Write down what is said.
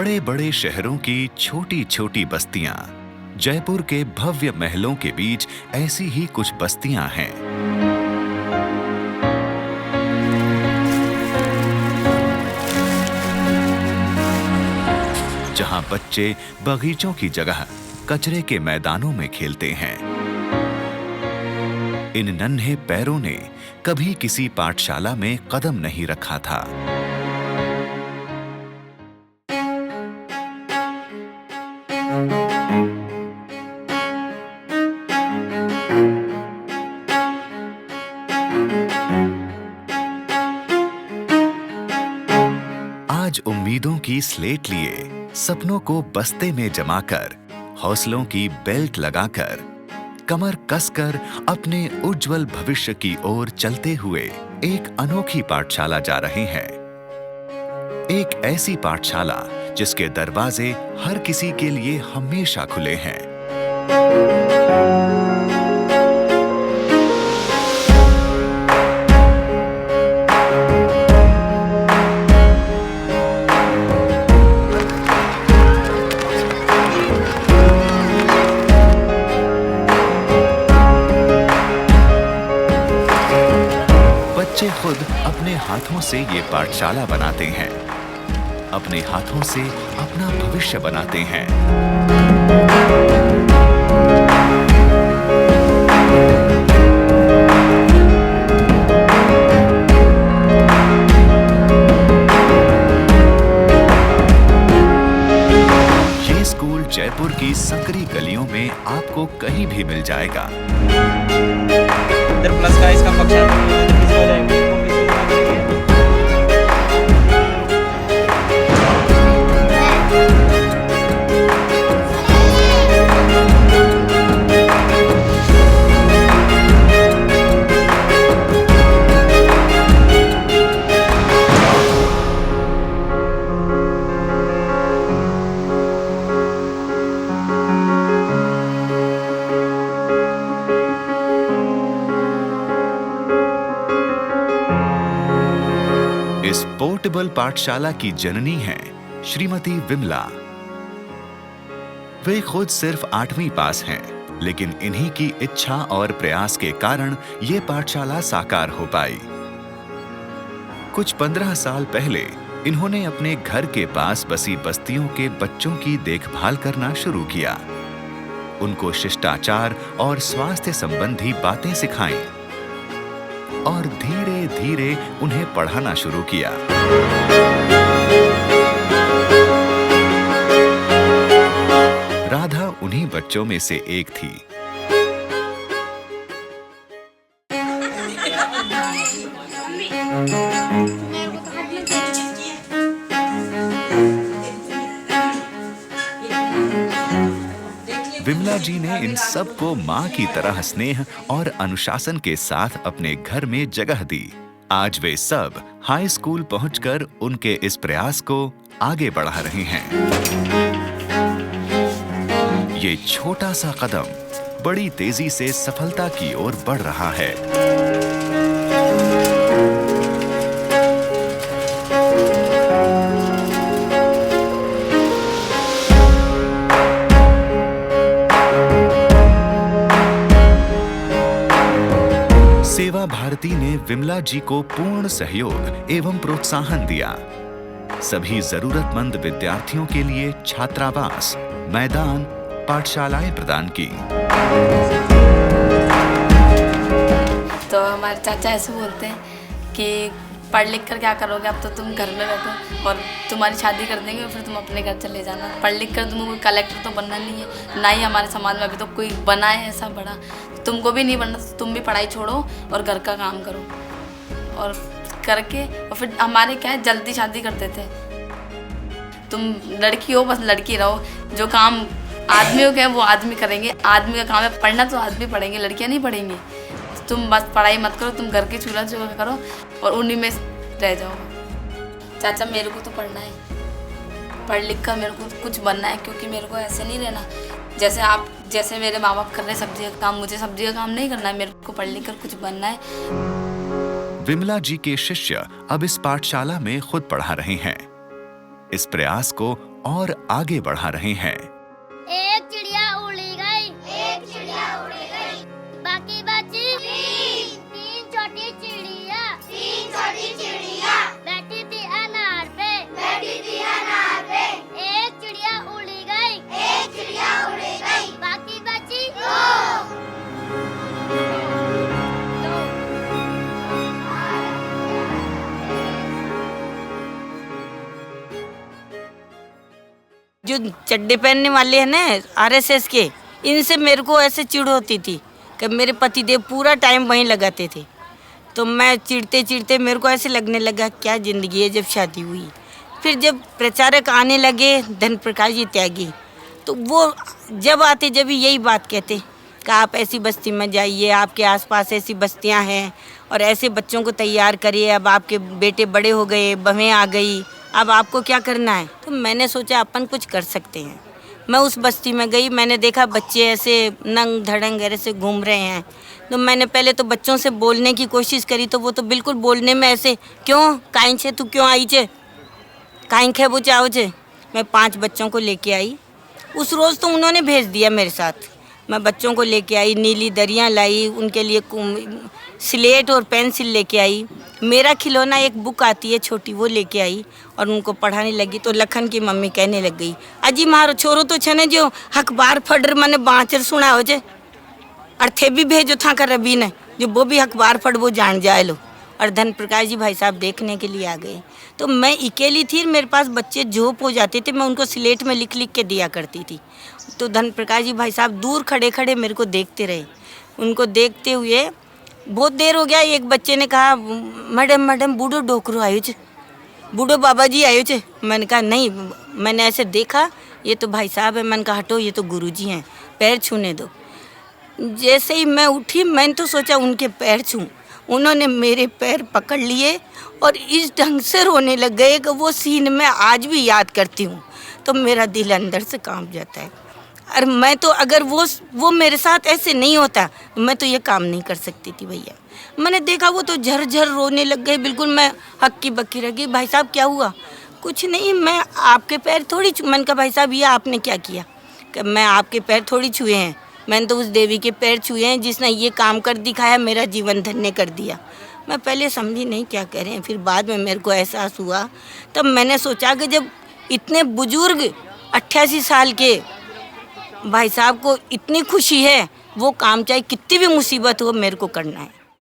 बड़े बड़े शहरों की छोटी छोटी बस्तियां, जयपुर के भव्य महलों के बीच ऐसी ही कुछ बस्तियां हैं। जहां बच्चे बगीचों की जगह कचरे के मैदानों में खेलते हैं। इन नन्हे पैरों ने कभी किसी पाठशाला में कदम नहीं रखा था। आज उम्मीदों की स्लेट लिए, सपनों को बस्ते में जमाकर, हौसलों की बेल्ट लगाकर, कमर कसकर अपने उज्जवल भविष्य की ओर चलते हुए एक अनोखी पाठशाला जा रहे हैं। एक ऐसी पाठशाला जिसके दरवाजे हर किसी के लिए हमेशा खुले हैं। बच्चे खुद अपने हाथों से ये पाठशाला बनाते हैं, अपने हाथों से अपना भविष्य बनाते हैं। ये स्कूल जयपुर की संकरी गलियों में आपको कहीं भी मिल जाएगा। इधर प्लस का इसका फंक्शन इस पोर्टेबल पाठशाला की जननी हैं श्रीमती विमला। वे खुद सिर्फ 8वीं पास हैं, लेकिन इन्हीं की इच्छा और प्रयास के कारण ये पाठशाला साकार हो पाई। कुछ 15 साल पहले इन्होंने अपने घर के पास बसी बस्तियों के बच्चों की देखभाल करना शुरू किया। उनको शिष्टाचार और स्वास्थ्य संबंधी बातें सिखाईं और धीरे धीरे उन्हें पढ़ाना शुरू किया। राधा उन्हीं बच्चों में से एक थी। विमला जी ने इन सबको मां की तरह स्नेह और अनुशासन के साथ अपने घर में जगह दी। आज वे सब हाई स्कूल पहुंचकर उनके इस प्रयास को आगे बढ़ा रहे हैं। ये छोटा सा कदम बड़ी तेजी से सफलता की ओर बढ़ रहा है। सेवा भारती ने विमला जी को पूर्ण सहयोग एवं प्रोत्साहन दिया। सभी जरूरतमंद विद्यार्थियों के लिए छात्रावास, मैदान, पाठशालाएं प्रदान की। तो हमारे चाचा ऐसे बोलते हैं कि पढ़ लिख कर क्या करोगे, अब तो तुम घर में बैठो और तुम्हारी शादी कर देंगे और फिर तुम अपने घर चले जाना। पढ़ लिख कर तुमको कोई कलेक्टर तो बनना नहीं है, ना ही हमारे समाज में अभी तो कोई बना है ऐसा बड़ा। तुमको भी नहीं बनना, तो तुम भी पढ़ाई छोड़ो और घर का काम करो। और करके और फिर हमारे क्या है, जल्दी शादी करते थे। तुम लड़की हो, बस लड़की रहो, जो काम आदमियों के वो आदमी करेंगे, आदमी का काम है पढ़ना तो आदमी पढ़ेंगे, लड़कियां नहीं पढ़ेंगी। तुम बस पढ़ाई मत करो, तुम घर के चूल्हा चौका करो और उन्हीं में रह जाओ। चाचा मेरे को तो पढ़ना है, पढ़ लिख कर मेरे को कुछ बनना है, क्योंकि मेरे को ऐसे नहीं रहना जैसे मेरे माँ बाप कर रहे सब्जी का काम, मुझे सब्जी का काम नहीं करना है, मेरे को पढ़ लिख कर कुछ बनना है। विमला जी के शिष्य अब इस पाठशाला में खुद पढ़ा रहे हैं। इस प्रयास को और आगे बढ़ा रहे हैं। एक चिड़िया उड़ी गई, एक चिड़िया उड़ी गई, बाकी बची तीन छोटी चिड़िया, तीन छोटी चिड़िया बैठी थी अनार पे, बैठी थी अनार पे। एक चिड़िया उड़ी गई, एक चिड़िया उड़ी गई, बाकी बची दो। जो चड्डे पहनने वाले हैं ना आरएसएस के, इनसे मेरे को ऐसे चिढ़ होती थी कि मेरे पतिदेव पूरा टाइम वहीं लगाते थे। तो मैं चिढ़ते चिढ़ते मेरे को ऐसे लगने लगा क्या ज़िंदगी है। जब शादी हुई, फिर जब प्रचारक आने लगे धन प्रकाश जी त्यागी, तो वो जब आते जब यही बात कहते कि आप ऐसी बस्ती में जाइए, आपके आसपास ऐसी बस्तियां हैं और ऐसे बच्चों को तैयार करिए। अब आपके बेटे बड़े हो गए, बहनें आ गई, अब आपको क्या करना है। तो मैंने सोचा अपन कुछ कर सकते हैं। मैं उस बस्ती में गई, मैंने देखा बच्चे ऐसे नंग धड़ंग ऐसे घूम रहे हैं। तो मैंने पहले तो बच्चों से बोलने की कोशिश करी, तो वो तो बिल्कुल बोलने में ऐसे, क्यों काइन छे तू, क्यों आई छे, काइन खे वो चाहो छे। मैं 5 बच्चों को लेके आई। उस रोज़ तो उन्होंने भेज दिया मेरे साथ। मैं बच्चों को लेके आई, नीली दरियाँ लाई, उनके लिए स्लेट और पेंसिल लेके आई। मेरा खिलौना एक बुक आती है छोटी, वो लेके आई और उनको पढ़ाने लगी। तो लखन की मम्मी कहने लग गई, अजी मारो छोरो तो छने जो अखबार फड़ मने बाँचर सुना हो जे, और थे भी भेजो था कर रबी ने जो वो भी अखबार फड़ वो जान जाए लो। और धन प्रकाश जी भाई साहब देखने के लिए आ गए। तो मैं अकेली थी, मेरे पास बच्चे झोप हो जाते थे, मैं उनको स्लेट में लिख लिख के दिया करती थी। तो धन प्रकाश जी भाई साहब दूर खड़े खड़े मेरे को देखते रहे। उनको देखते हुए बहुत देर हो गया। एक बच्चे ने कहा, मैडम मैडम बूढ़ो डोकरो आयो छे, बूढ़ो बाबा जी आयो छे। मैंने कहा नहीं, मैंने ऐसे देखा ये तो भाई साहब है। मैंने कहा हटो, ये तो गुरुजी हैं, पैर छूने दो। जैसे ही मैं उठी, मैंने तो सोचा उनके पैर छूं, उन्होंने मेरे पैर पकड़ लिए और इस ढंग से रोने लग गए कि वो सीन मैं आज भी याद करती हूँ तो मेरा दिल अंदर से कांप जाता है। और मैं तो अगर वो मेरे साथ ऐसे नहीं होता मैं तो ये काम नहीं कर सकती थी भैया। मैंने देखा वो तो झरझर रोने लग गए, बिल्कुल मैं हक्की बक्की रह गई। भाई साहब क्या हुआ? कुछ नहीं, मैं आपके पैर थोड़ी मैंने कहा भाई साहब ये आपने क्या किया? कि मैं आपके पैर थोड़ी छुए हैं, मैंने तो उस देवी के पैर छुए हैं जिसने ये काम कर दिखाया, मेरा जीवन धन्य कर दिया। मैं पहले समझी नहीं क्या कह रहे हैं, फिर बाद में मेरे को एहसास हुआ। तब मैंने सोचा कि जब इतने बुजुर्ग 88 साल के भाई साहब को इतनी खुशी है, वो काम चाहे कितनी भी मुसीबत हो मेरे को करना है।